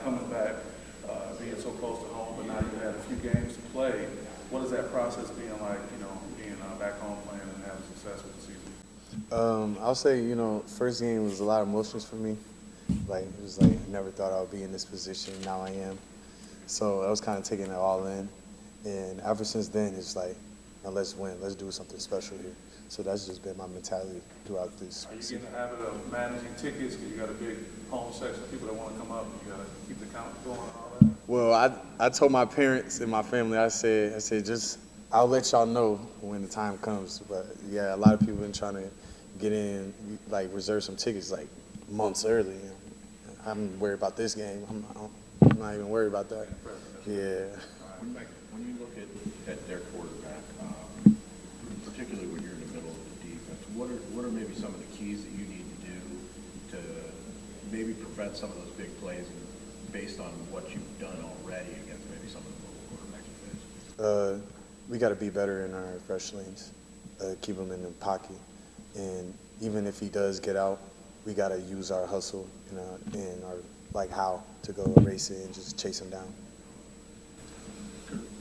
coming back, being so close to home, but now you had a few games to play. What is that process being like, being back home playing and having success with the season? I'll say, first game was a lot of emotions for me. Like, it was like, I never thought I would be in this position. Now I am. So I was kind of taking it all in. And ever since then, it's like, now let's win. Let's do something special here. So that's just been my mentality throughout this Are you season. getting the habit of managing tickets? You got a big home section of people that want to come up. You got to keep the count going and all that. Well, I told my parents and my family, I said, just, I'll let y'all know when the time comes. But yeah, a lot of people been trying to get in, like reserve some tickets like months early. I'm worried about this game. I'm not even worried about that. Yeah. When you look at their quarterback, particularly when you're in the middle of the defense, what are maybe some of the keys that you need to do to maybe prevent some of those big plays, and based on what you've done already against maybe some of the mobile quarterbacks you face? We got to be better in our rush lanes, keep him in the pocket, and even if he does get out, we got to use our hustle and our how to go race it and just chase him down.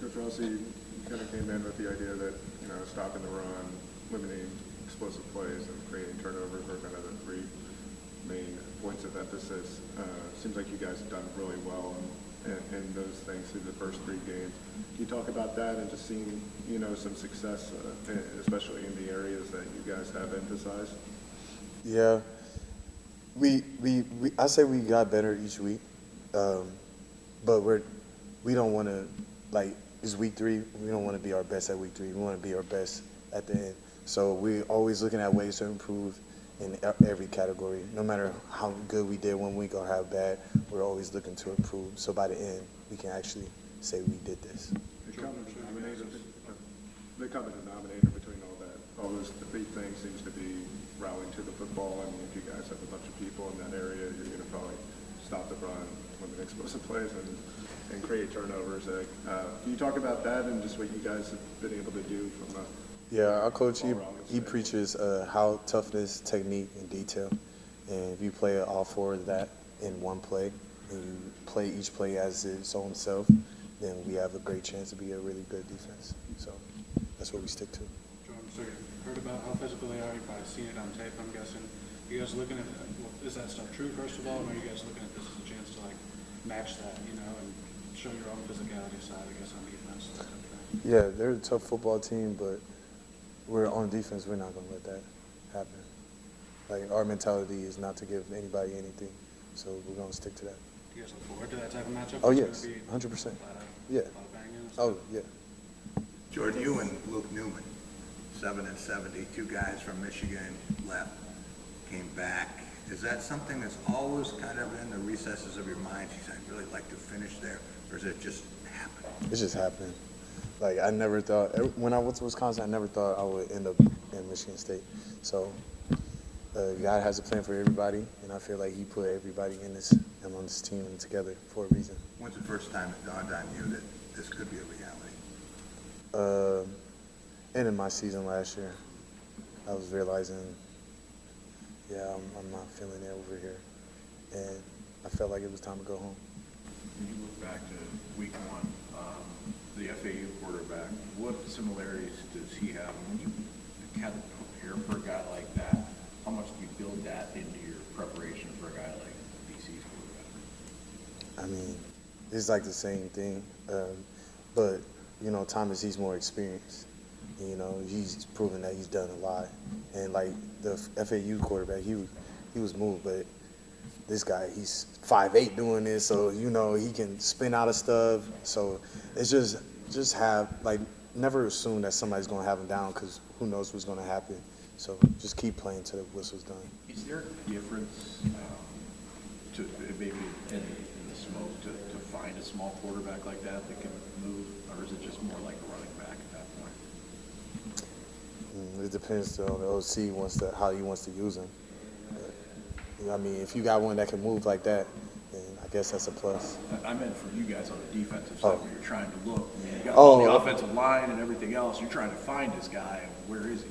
Coach Rossi kind of came in with the idea that, stopping the run, limiting explosive plays, and creating turnovers were kind of the three main points of emphasis. Seems like you guys have done really well in those things through the first three games. Can you talk about that and just seeing, some success, especially in the areas that you guys have emphasized? Yeah. I say we got better each week, but we don't want to, it's week 3, we don't want to be our best at week 3. We want to be our best at the end. So we're always looking at ways to improve in every category. No matter how good we did one week or how bad, we're always looking to improve. So by the end, we can actually say we did this. The common denominator between all those three things seems to be rallying to the football. I mean, if you guys have a bunch of people in that area, you're going to probably stop the run, limit explosive plays, and create turnovers. Can you talk about that and just what you guys have been able to do from Yeah, our coach, he preaches how toughness, technique, and detail. And if you play all 4 of that in one play, and you play each play as its own self, then we have a great chance to be a really good defense. So that's what we stick to. Jordan, so you heard about how physical they are. You've probably seen it on tape, I'm guessing. You guys looking at, is that stuff true, first of all, or are you guys looking at this as a chance to, match that, and show your own physicality side, I guess, on defense? That type of thing? Yeah, they're a tough football team, but we're on defense. We're not going to let that happen. Our mentality is not to give anybody anything, so we're going to stick to that. Do you guys look forward to that type of matchup? Oh, It's yes, gonna be 100%. a lot Yeah. of banging and stuff? Oh, yeah. Jordan, you and Luke Newman, 7 and 70, 2 guys from Michigan left, came back. Is that something that's always kind of in the recesses of your mind? Geez, I'd really like to finish there, or is it just happen? It just happened. I never thought, when I went to Wisconsin, I never thought I would end up in Michigan State. So God has a plan for everybody, and I feel like he put everybody on this team together for a reason. When's the first time it dawned on you that this could be a reality? Ending my season last year, I was realizing, I'm not feeling it over here. And I felt like it was time to go home. When you look back to week 1, the FAU quarterback, what similarities does he have? And when you had to prepare for a guy like that, how much do you build that into your preparation for a guy like BC's quarterback? I mean, it's the same thing, but Thomas, he's more experienced. He's proven that he's done a lot, and the FAU quarterback, he was moved, but this guy, he's 5'8" doing this, so he can spin out of stuff. So it's just have never assume that somebody's gonna have him down, because who knows what's gonna happen. So just keep playing till the whistle's done. Is there a difference to maybe in the smoke to find a small quarterback like that can move, or is it just more like a running back at that point? It depends on the OC how he wants to use him. But, if you got one that can move like that, then I guess that's a plus. I meant for you guys on the defensive side, where you're trying to look. You got the offensive line and everything else. You're trying to find this guy. Where is he?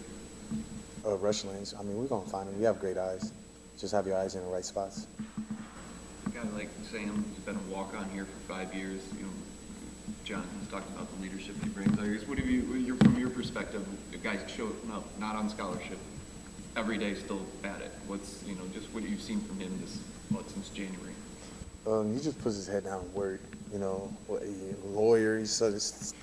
Rush lanes. We're gonna find him. We have great eyes. Just have your eyes in the right spots. You guy like Sam, who's been a walk-on here for 5 years, you know, John has talked about the leadership he brings. I guess, from your perspective, the guys showing up not on scholarship, every day still at it. What's, you know, just what you've seen from him since January? He just puts his head down and work. You know, a lawyer. He's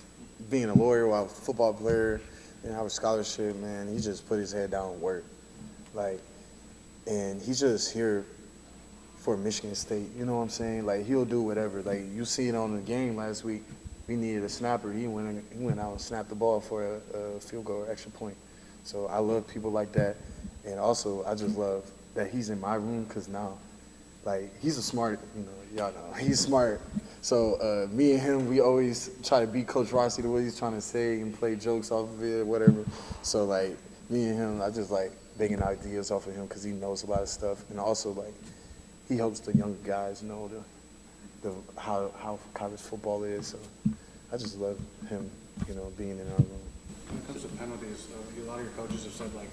being a lawyer while a football player and have a scholarship. Man, he just put his head down and work. Like, and he's just here for Michigan State. You know what I'm saying? Like, he'll do whatever. Like, you see it on the game last week. We needed a snapper. He went out and snapped the ball for a field goal or extra point. So I love people like that. And also, I just love that he's in my room because now, like, he's a smart, you know, y'all know, he's smart. So me and him, we always try to beat Coach Rossi the way he's trying to say and play jokes off of it or whatever. So, like, me and him, I just like banging ideas off of him because he knows a lot of stuff. And also, like, he helps the younger guys know how college football is. So I just love him, you know, being in our room. When it comes to penalties, a lot of your coaches have said, like,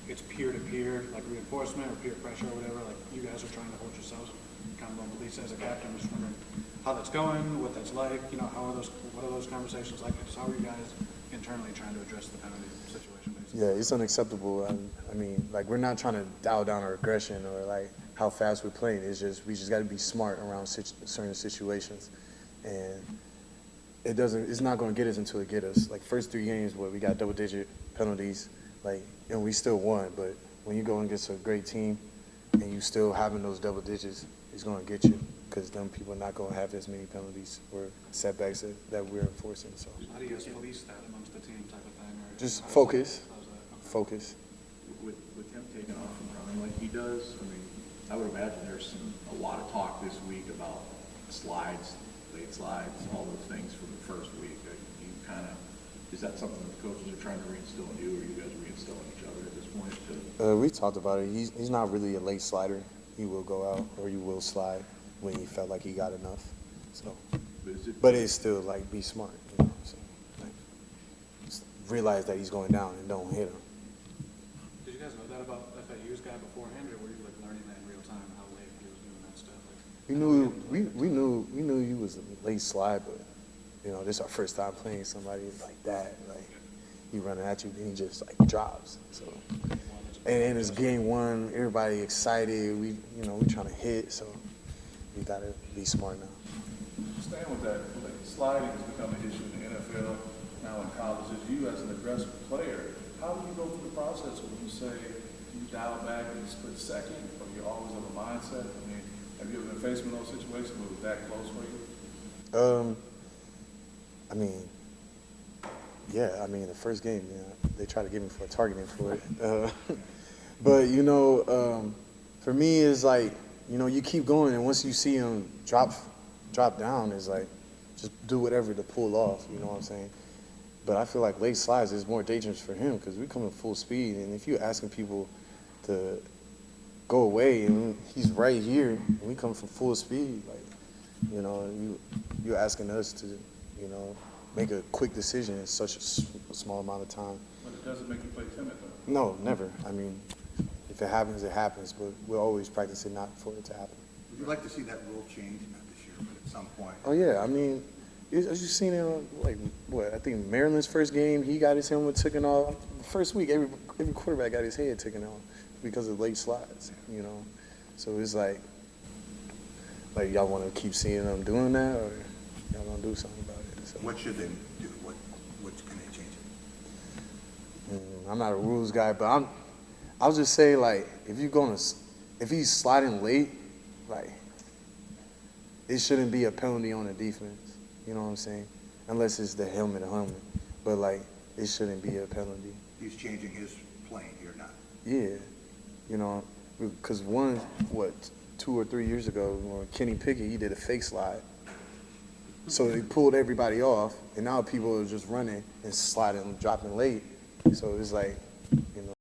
it's peer-to-peer, like reinforcement or peer pressure or whatever. Like, you guys are trying to hold yourselves accountable. At least as a captain, I'm just wondering how that's going, what that's like. You know, what are those conversations like? Just how are you guys internally trying to address the penalty situation? Basically? Yeah, it's unacceptable. I mean, like, we're not trying to dial down our aggression or like how fast we're playing. It's just we just got to be smart around certain situations, and it's not going to get us until it get us. Like, first 3 games, we got double-digit penalties, like, and we still won. But when you go against a great team and you still having those double digits, it's going to get you because them people are not going to have as many penalties or setbacks that we're enforcing. So How do you guys police that amongst the team type of thing? Or just focus. How's that? Okay. Focus. With him taking off and running like he does, I mean, I would imagine there's a lot of talk this week about slides, late slides, all those things from the first week. Is that something that the coaches are trying to reinstill in you, or are you guys reinstilling each other at this point? We talked about it. He's not really a late slider. He will go out or he will slide when he felt like he got enough. So, but it's still like be smart. You know what I'm saying? Like, just realize that he's going down and don't hit him. Did you guys know that about FAU's guy beforehand, or were you like learning that in real time how late he was doing that stuff? Like, We knew he was a late slide, but you know, this is our first time playing somebody like that. Like, he running at you, then he just like drops. So, and it's game 1. Everybody excited. We trying to hit. So we gotta be smart now. Staying with that, like, sliding has become an issue in the NFL, now in colleges. You as an aggressive player, how do you go through the process when you say you dial back in a split second, or you always have a mindset? I mean, have you ever been faced with those situations where it was that close for you? I mean, yeah. I mean, the first game, they tried to get me for a targeting for it. But you know, for me, it's like, you know, you keep going, and once you see him drop down, it's like just do whatever to pull off. You know what I'm saying? But I feel like late slides is more dangerous for him because we come at full speed, and if you're asking people to go away, and he's right here, and we come from full speed, like, you know, you're asking us to, you know, make a quick decision in such a small amount of time. But it doesn't make you play timid, though. No, never. I mean, if it happens, it happens, but we'll always practice it not for it to happen. Would you like to see that rule change, not this year, but at some point? Oh, yeah. I mean, as you've seen it, like, I think Maryland's first game, he got his helmet taken off. The first week, every quarterback got his head taken off because of late slides, you know. So it's like y'all want to keep seeing them doing that, or y'all going to do something about it? So. What should they do? What can they change it? I'm not a rules guy, but I'll just say, like, if he's sliding late, like, it shouldn't be a penalty on the defense. You know what I'm saying? Unless it's the helmet. But, like, it shouldn't be a penalty. He's changing his plane here now. Yeah. You know, because 2 or 3 years ago, when Kenny Pickett, he did a fake slide. So they pulled everybody off, and now people are just running and sliding and dropping late. So it's like, you know.